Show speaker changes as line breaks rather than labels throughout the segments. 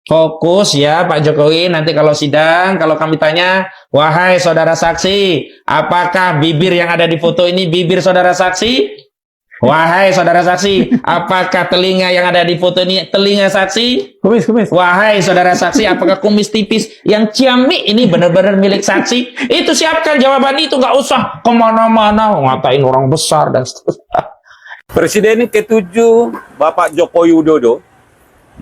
Fokus ya Pak Jokowi, nanti kalau sidang, kalau kami tanya, wahai saudara saksi, apakah bibir yang ada di foto ini bibir saudara saksi? Wahai saudara saksi, apakah telinga yang ada di foto ini telinga saksi?
Kumis.
Wahai saudara saksi, apakah kumis tipis yang ciamik ini benar-benar milik saksi? Itu siapkan jawaban itu, nggak usah kemana-mana ngatain orang besar dan seterusnya.
Presiden ke-7 Bapak Joko Widodo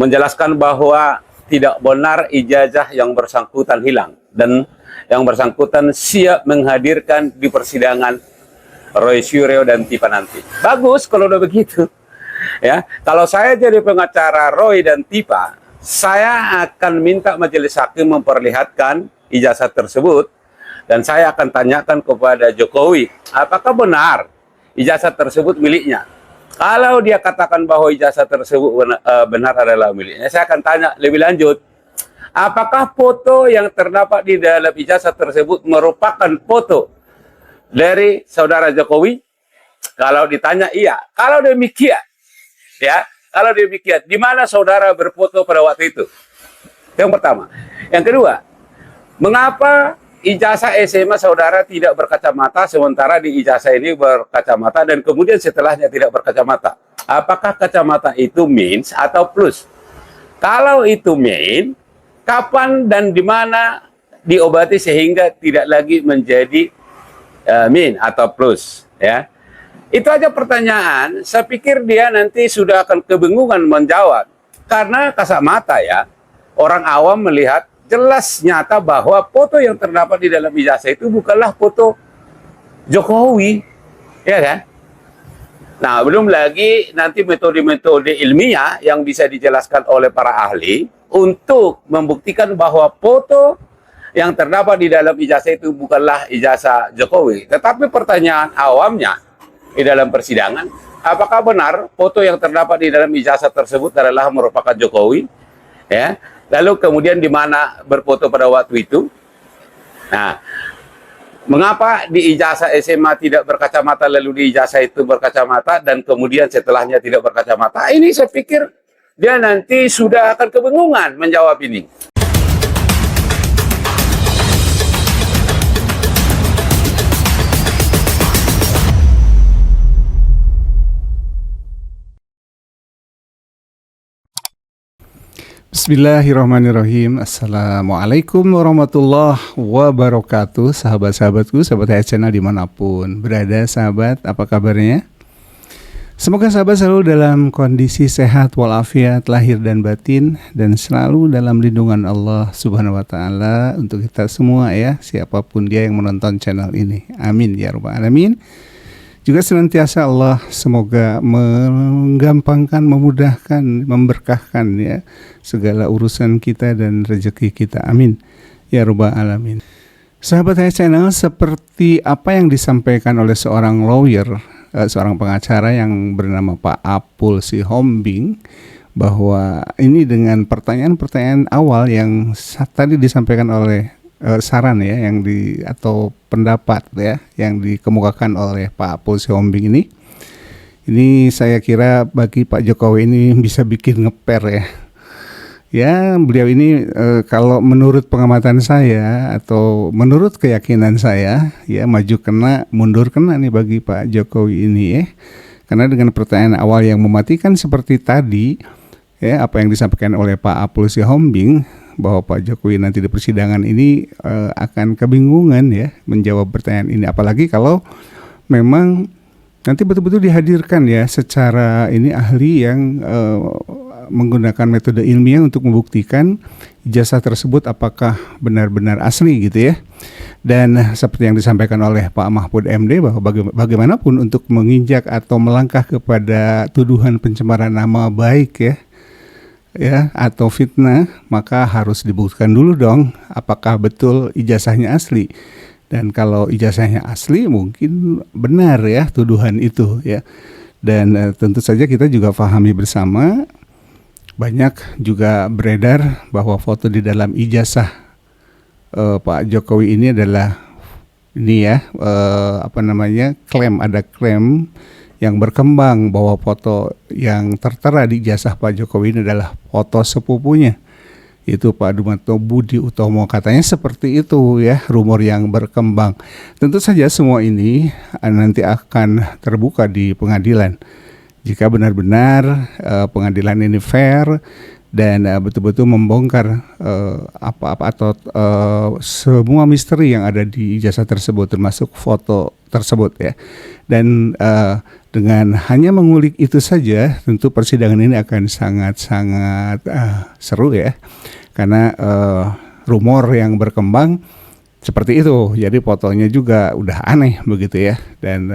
menjelaskan bahwa tidak benar ijazah yang bersangkutan hilang dan yang bersangkutan siap menghadirkan di persidangan Roy Suryo dan Tipa nanti. Bagus kalau udah begitu. Ya, kalau saya jadi pengacara Roy dan Tipa, saya akan minta majelis hakim memperlihatkan ijazah tersebut dan saya akan tanyakan kepada Jokowi, apakah benar ijazah tersebut miliknya? Kalau dia katakan bahwa ijazah tersebut benar adalah miliknya, saya akan tanya lebih lanjut, apakah foto yang terdapat di dalam ijazah tersebut merupakan foto dari saudara Jokowi? Kalau ditanya iya. Kalau demikian, ya, kalau demikian, di mana saudara berfoto pada waktu itu? Yang pertama. Yang kedua, mengapa ijazah SMA saudara tidak berkacamata sementara di ijazah ini berkacamata dan kemudian setelahnya tidak berkacamata? Apakah kacamata itu minus atau plus? Kalau itu min, kapan dan di mana diobati sehingga tidak lagi menjadi min atau plus, ya? Itu aja pertanyaan. Saya pikir dia nanti sudah akan kebingungan menjawab karena kasat mata, ya, orang awam melihat jelas nyata bahwa foto yang terdapat di dalam ijazah itu bukanlah foto Jokowi, ya kan? Nah, belum lagi nanti metode-metode ilmiah yang bisa dijelaskan oleh para ahli untuk membuktikan bahwa foto yang terdapat di dalam ijazah itu bukanlah ijazah Jokowi. Tetapi pertanyaan awamnya di dalam persidangan, apakah benar foto yang terdapat di dalam ijazah tersebut adalah merupakan Jokowi? Ya. Lalu kemudian di mana berfoto pada waktu itu? Nah, mengapa di ijazah SMA tidak berkacamata lalu di ijazah itu berkacamata dan kemudian setelahnya tidak berkacamata? Ini saya pikir dia nanti sudah akan kebingungan menjawab ini.
Bismillahirrahmanirrahim. Assalamualaikum warahmatullahi wabarakatuh. Sahabat-sahabatku, sahabat HC Channel dimanapun berada, sahabat, apa kabarnya? Semoga sahabat selalu dalam kondisi sehat walafiat lahir dan batin, dan selalu dalam lindungan Allah Subhanahu wa Ta'ala untuk kita semua, ya, siapapun dia yang menonton channel ini. Amin ya rabbal alamin. Juga senantiasa Allah semoga menggampangkan, memudahkan, memberkahkan, ya, segala urusan kita dan rezeki kita. Amin ya rabbal alamin. Sahabat HC Channel, seperti apa yang disampaikan oleh seorang lawyer, seorang pengacara yang bernama Pak Apul Sihombing, bahwa ini dengan pertanyaan-pertanyaan awal yang tadi disampaikan oleh saran, ya, yang atau pendapat, ya, yang dikemukakan oleh Pak Apul Sihombing ini saya kira bagi Pak Jokowi ini bisa bikin ngeper, ya. Ya, beliau ini kalau menurut pengamatan saya atau menurut keyakinan saya, ya, maju kena, mundur kena nih bagi Pak Jokowi ini, ya. Karena dengan pertanyaan awal yang mematikan seperti tadi, ya, apa yang disampaikan oleh Pak Apul Sihombing, bahwa Pak Jokowi nanti di persidangan ini akan kebingungan, ya, menjawab pertanyaan ini. Apalagi kalau memang nanti betul-betul dihadirkan, ya, secara ini ahli yang menggunakan metode ilmiah untuk membuktikan ijazah tersebut apakah benar-benar asli, gitu, ya. Dan seperti yang disampaikan oleh Pak Mahfud MD, bahwa bagaimanapun untuk menginjak atau melangkah kepada tuduhan pencemaran nama baik, ya, atau fitnah, maka harus dibuktikan dulu dong apakah betul ijazahnya asli. Dan kalau ijazahnya asli, mungkin benar, ya, tuduhan itu, ya. Dan tentu saja kita juga pahami bersama, banyak juga beredar bahwa foto di dalam ijazah Pak Jokowi ini adalah ini, ya, ada klaim yang berkembang bahwa foto yang tertera di ijazah Pak Jokowi ini adalah foto sepupunya, itu Pak Dumatno Budi Utomo. Katanya seperti itu ya, rumor yang berkembang. Tentu saja semua ini nanti akan terbuka di pengadilan. Jika benar-benar pengadilan ini fair dan betul-betul membongkar apa-apa atau semua misteri yang ada di ijazah tersebut, termasuk foto tersebut ya. Dan dengan hanya mengulik itu saja, tentu persidangan ini akan sangat-sangat seru ya, karena rumor yang berkembang seperti itu. Jadi fotonya juga udah aneh begitu ya, dan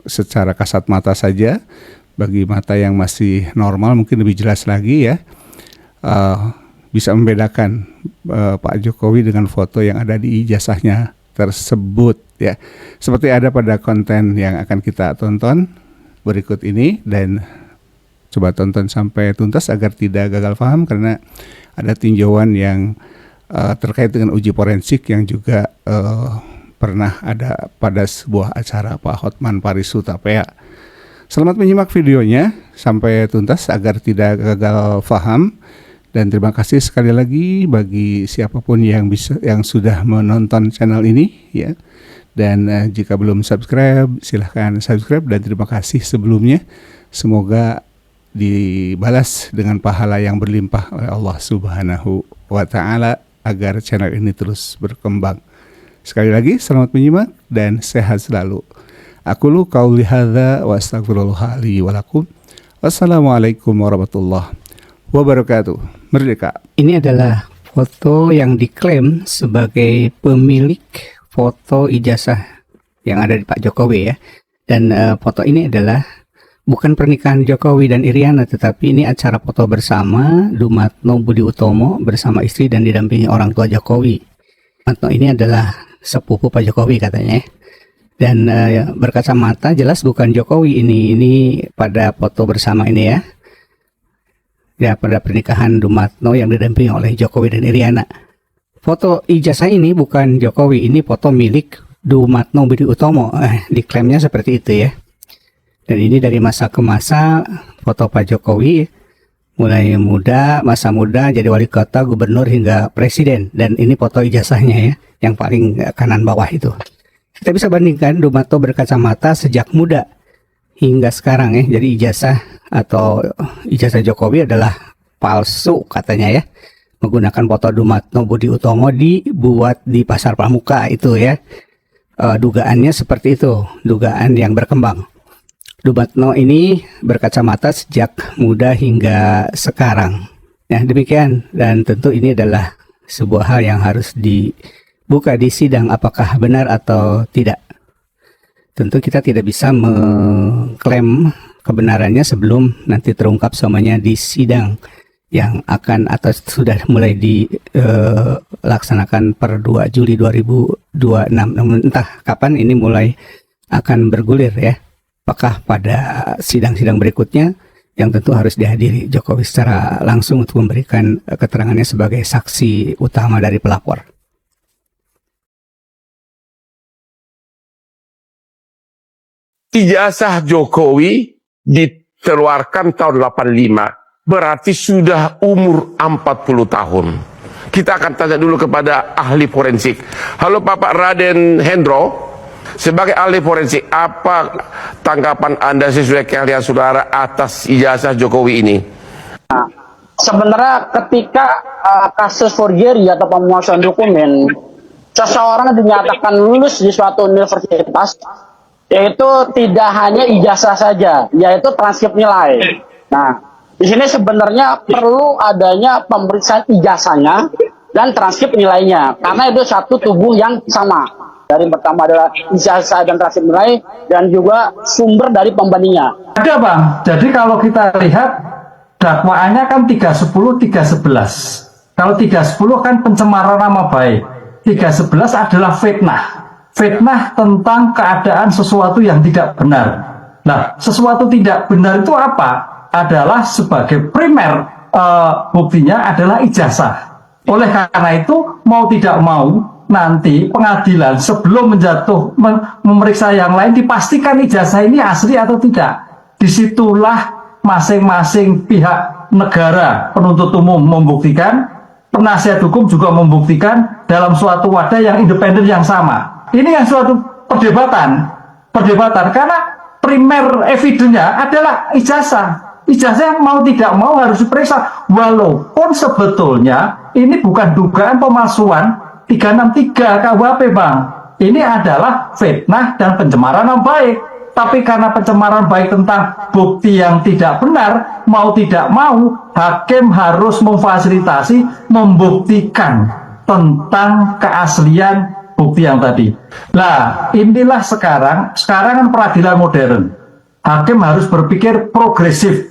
secara kasat mata saja, bagi mata yang masih normal mungkin lebih jelas lagi ya, bisa membedakan Pak Jokowi dengan foto yang ada di ijazahnya tersebut ya. Seperti ada pada konten yang akan kita tonton berikut ini, dan coba tonton sampai tuntas agar tidak gagal paham, karena ada tinjauan yang terkait dengan uji forensik yang juga pernah ada pada sebuah acara Pak Hotman Paris Hutapea. Selamat menyimak videonya sampai tuntas agar tidak gagal paham, dan terima kasih sekali lagi bagi siapapun yang sudah menonton channel ini ya. Dan jika belum subscribe, silahkan subscribe, dan terima kasih sebelumnya. Semoga dibalas dengan pahala yang berlimpah oleh Allah Subhanahu wa Ta'ala agar channel ini terus berkembang. Sekali lagi selamat menyimak dan sehat selalu. Aqulu qauli hadza wa astaghfirullah li wa lakum. Wassalamualaikum warahmatullahi wabarakatuh. Merdeka.
Ini adalah foto yang diklaim sebagai pemilik foto ijazah yang ada di Pak Jokowi ya. Dan foto ini adalah bukan pernikahan Jokowi dan Iriana, tetapi ini acara foto bersama Dumatno Budi Utomo bersama istri dan didampingi orang tua Jokowi. Dumatno ini adalah sepupu Pak Jokowi katanya. Dan berkacamata jelas bukan Jokowi ini pada foto bersama ini ya. Ya, pada pernikahan Dumatno yang didampingi oleh Jokowi dan Iriana. Foto ijazah ini bukan Jokowi, ini foto milik Dumatno Budi Utomo. Diklaimnya seperti itu ya. Dan ini dari masa ke masa, foto Pak Jokowi mulai muda, masa muda jadi wali kota, gubernur hingga presiden. Dan ini foto ijazahnya ya, yang paling kanan bawah itu. Kita bisa bandingkan Dumatno berkacamata sejak muda hingga sekarang ya. Jadi ijazah atau ijazah Jokowi adalah palsu katanya ya. Menggunakan foto Dumatno Budi Utomo dibuat di Pasar Pramuka itu ya. Dugaannya seperti itu, dugaan yang berkembang. Dumatno ini berkacamata sejak muda hingga sekarang. Ya, demikian, dan tentu ini adalah sebuah hal yang harus dibuka di sidang apakah benar atau tidak. Tentu kita tidak bisa mengklaim kebenarannya sebelum nanti terungkap semuanya di sidang yang akan atau sudah mulai dilaksanakan per 2 Juli 2026. Namun entah kapan ini mulai akan bergulir ya. Apakah pada sidang-sidang berikutnya yang tentu harus dihadiri Jokowi secara langsung untuk memberikan keterangannya sebagai saksi utama dari pelapor.
Ijazah Jokowi dikeluarkan tahun 85. Berarti sudah umur 40 tahun. Kita akan tanya dulu kepada ahli forensik. Halo Bapak Raden Hendro, sebagai ahli forensik, apa tanggapan Anda sesuai keahlian saudara atas ijazah Jokowi ini?
Sebenarnya ketika kasus forgery atau pemalsuan dokumen, seseorang dinyatakan lulus di suatu universitas, yaitu tidak hanya ijazah saja, yaitu transkrip nilai. Nah, di sini sebenarnya perlu adanya pemeriksaan ijazahnya dan transkrip nilainya, karena itu satu tubuh yang sama. Dari pertama adalah ijazah dan transkrip nilai, dan juga sumber dari pembandingnya.
Ada Bang, jadi kalau kita lihat dakwaannya kan 310, 311. Kalau 310 kan pencemaran nama baik, 311 adalah fitnah. Fitnah tentang keadaan sesuatu yang tidak benar. Nah, sesuatu tidak benar itu apa? Adalah sebagai primer buktinya adalah ijazah. Oleh karena itu mau tidak mau nanti pengadilan sebelum memeriksa yang lain dipastikan ijazah ini asli atau tidak. Disitulah masing-masing pihak negara penuntut umum membuktikan penasihat hukum juga membuktikan dalam suatu wadah yang independen yang sama. Ini yang suatu perdebatan karena primer evidence-nya adalah ijazah. Ijazah yang mau tidak mau harus diperiksa, walaupun sebetulnya ini bukan dugaan pemalsuan 363 KUHP, Bang. Ini adalah fitnah dan pencemaran nama baik. Tapi karena pencemaran baik tentang bukti yang tidak benar, mau tidak mau, hakim harus memfasilitasi, membuktikan tentang keaslian bukti yang tadi. Nah, inilah sekarang kan peradilan modern. Hakim harus berpikir progresif.